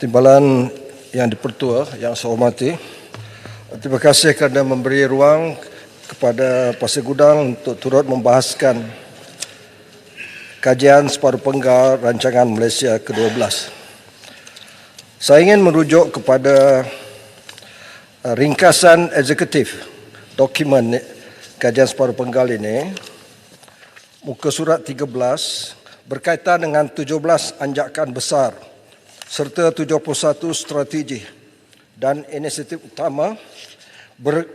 Timbalan yang dipertua, yang saya hormati, terima kasih kerana memberi ruang kepada Pasir Gudang untuk turut membahaskan kajian separuh penggal rancangan Malaysia ke-12. Saya ingin merujuk kepada ringkasan eksekutif dokumen kajian separuh penggal ini, muka surat 13, berkaitan dengan 17 anjakan besar serta 71 strategi dan inisiatif utama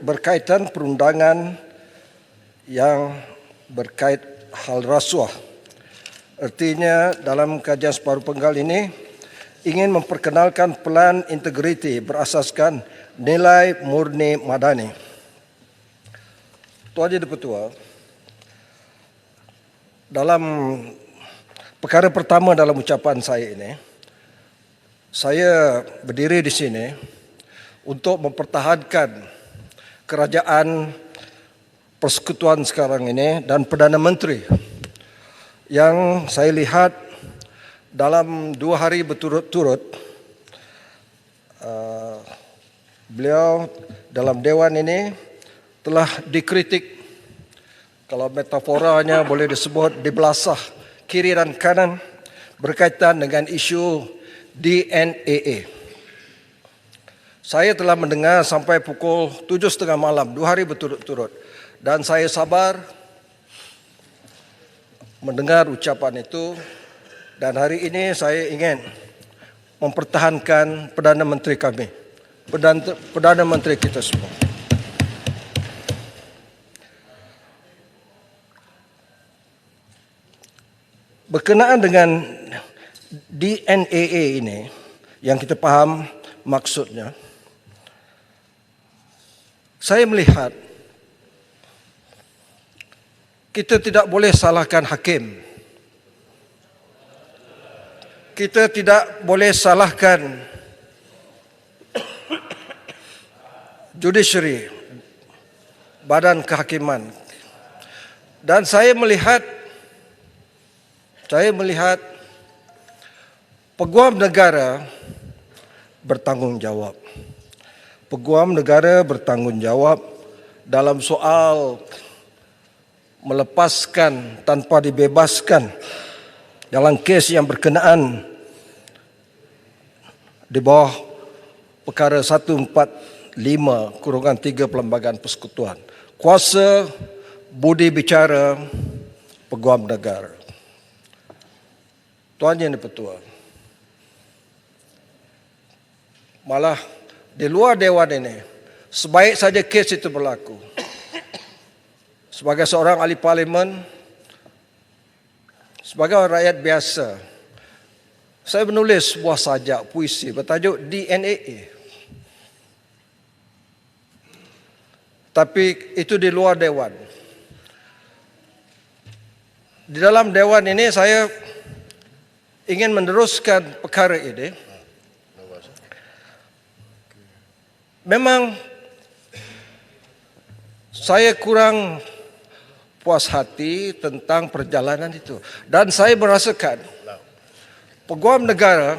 berkaitan perundangan yang berkait hal rasuah. Artinya dalam kajian separuh penggal ini ingin memperkenalkan pelan integriti berasaskan nilai murni madani. Tuan Yang Di-Pertua, dalam perkara pertama dalam ucapan saya ini, saya berdiri di sini untuk mempertahankan kerajaan persekutuan sekarang ini dan Perdana Menteri yang saya lihat dalam 2 hari berturut-turut beliau dalam Dewan ini telah dikritik, kalau metaforanya boleh disebut dibelasah kiri dan kanan berkaitan dengan isu DNAA. Saya telah mendengar sampai pukul 7.30 malam, 2 hari berturut-turut, dan saya sabar mendengar ucapan itu, dan hari ini saya ingin mempertahankan Perdana Menteri kami, Perdana Menteri kita semua. Berkenaan dengan DNAA ini, yang kita faham maksudnya, saya melihat kita tidak boleh salahkan hakim. Kita tidak boleh salahkan judiciary, badan kehakiman. Dan saya melihat Peguam negara bertanggungjawab. Peguam negara bertanggungjawab dalam soal melepaskan tanpa dibebaskan dalam kes yang berkenaan di bawah perkara 145/3 Perlembagaan Persekutuan. Kuasa budi bicara Peguam negara. Tuan Yang Di-Pertua, malah di luar Dewan ini, sebaik saja kes itu berlaku, sebagai seorang ahli parlimen, sebagai orang rakyat biasa, saya menulis sebuah sajak puisi bertajuk DNAA. Tapi itu di luar Dewan. Di dalam Dewan ini saya ingin meneruskan perkara ini. Memang saya kurang puas hati tentang perjalanan itu, dan saya merasakan Peguam negara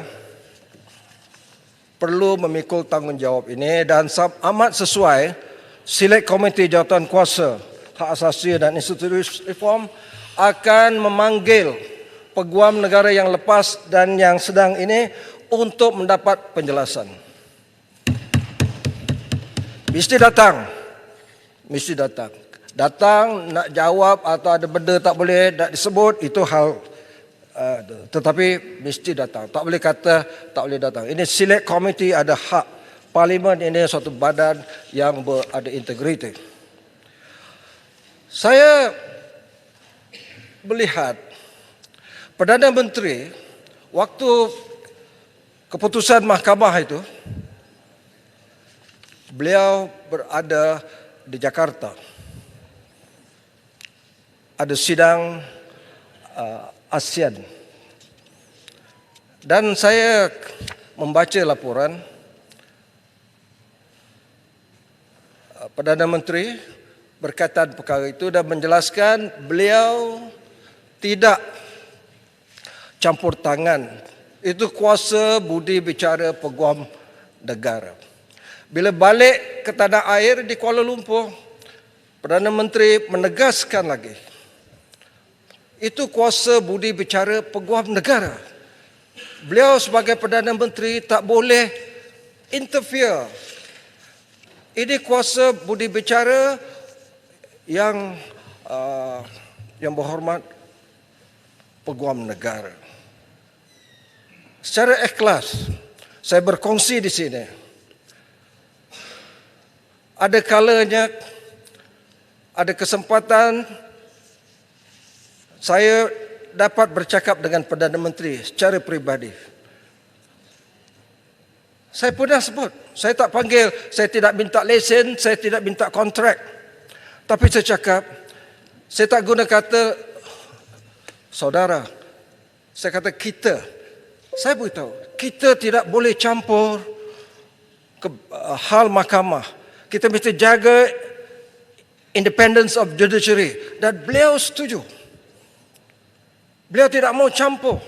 perlu memikul tanggungjawab ini, dan amat sesuai Select Komiti Jawatan Kuasa Hak Asasi dan Institusi Reform akan memanggil Peguam negara yang lepas dan yang sedang ini untuk mendapat penjelasan. Mesti datang. Datang nak jawab atau ada benda tak boleh nak disebut, itu hal tetapi mesti datang. Tak boleh kata tak boleh datang. Ini Select Committee ada hak. Parlimen ini suatu badan yang ada integriti. Saya melihat Perdana Menteri waktu keputusan mahkamah itu, beliau berada di Jakarta. Ada sidang ASEAN. Dan saya membaca laporan Perdana Menteri berkaitan perkara itu dan menjelaskan beliau tidak campur tangan Itu kuasa budi bicara peguam negara. Bila balik ke tanah air di Kuala Lumpur, Perdana Menteri menegaskan lagi, itu kuasa budi bicara peguam negara. Beliau sebagai Perdana Menteri tak boleh interfere. Ini kuasa budi bicara yang berhormat peguam negara. Secara ikhlas, saya berkongsi di sini. Ada kalanya, ada kesempatan saya dapat bercakap dengan Perdana Menteri secara peribadi. Saya pernah sebut, saya tak panggil, saya tidak minta lesen, saya tidak minta kontrak. Tapi saya cakap, saya tak guna kata saudara, saya kata kita. Saya beritahu, kita tidak boleh campur ke hal mahkamah. Kita mesti jaga independence of judiciary. Dan beliau setuju. Beliau tidak mau campur.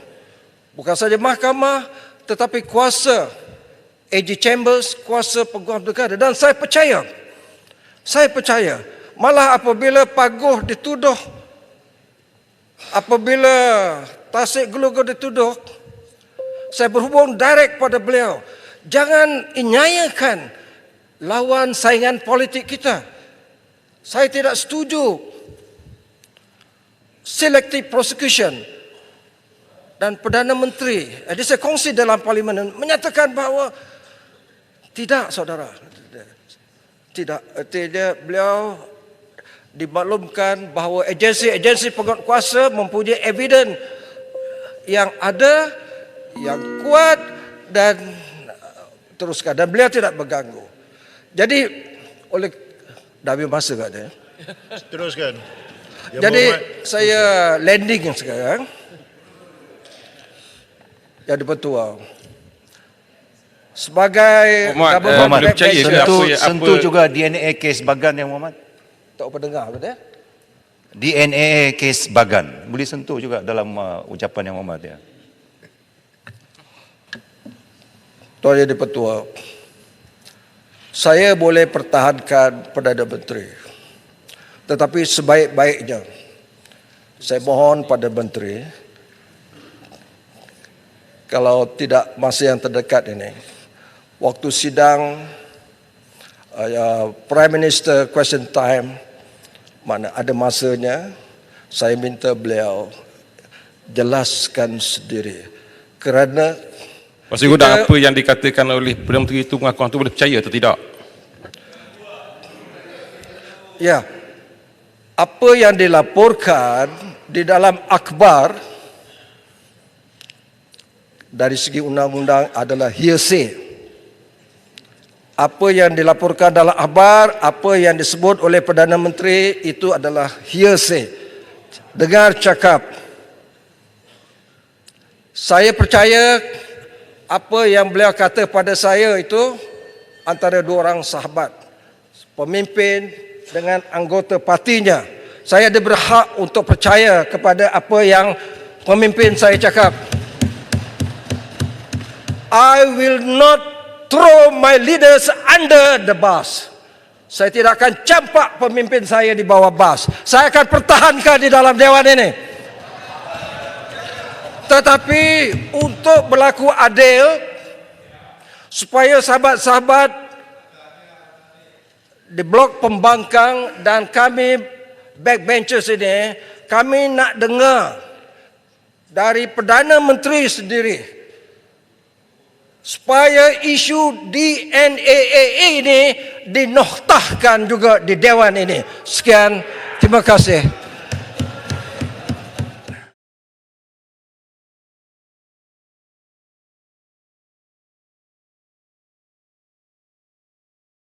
Bukan saja mahkamah, tetapi kuasa AG Chambers, kuasa peguam negara. Dan saya percaya, malah apabila Paguh dituduh, apabila Tasik Gelugur dituduh, saya berhubung direct pada beliau. Jangan inyayakan lawan saingan politik kita. Saya tidak setuju selective prosecution. Dan Perdana Menteri, saya kongsi dalam parlimen, menyatakan bahawa tidak, saudara. Tidak, beliau dimaklumkan bahawa agensi-agensi penguatkuasa mempunyai evidence yang ada, yang kuat dan teruskan. Dan beliau tidak berganggu. Jadi, oleh dah habis masa kat dia. Teruskan. Jadi, saya landing sekarang. Yang dipertua. Sebagai Muhammad, sentuh juga DNA kes Bagan yang Muhammad. Tak apa dengar apa dia? DNA kes Bagan. Boleh sentuh juga dalam ucapan yang Muhammad ya. Tuan Yang Dipertua, saya boleh pertahankan Perdana Menteri. Tetapi sebaik-baiknya, saya mohon pada Menteri, kalau tidak masa yang terdekat ini, waktu sidang Prime Minister question time, mana ada masanya, saya minta beliau jelaskan sendiri. Kerana Masih guna apa yang dikatakan oleh Perdana Menteri itu, pengakuan itu boleh percaya atau tidak? Ya, apa yang dilaporkan di dalam akhbar dari segi undang-undang adalah hearsay. Apa yang dilaporkan dalam akhbar, apa yang disebut oleh Perdana Menteri itu adalah hearsay. Dengar cakap. Saya percaya apa yang beliau kata pada saya itu antara dua orang sahabat, pemimpin dengan anggota partinya. Saya ada berhak untuk percaya kepada apa yang pemimpin saya cakap. I will not throw my leaders under the bus. Saya tidak akan campak pemimpin saya di bawah bas. Saya akan pertahankan di dalam dewan ini. Tetapi untuk berlaku adil, supaya sahabat-sahabat di blok pembangkang dan kami backbenchers ini, kami nak dengar dari Perdana Menteri sendiri supaya isu DNAA ini dinoktahkan juga di Dewan ini. Sekian, terima kasih.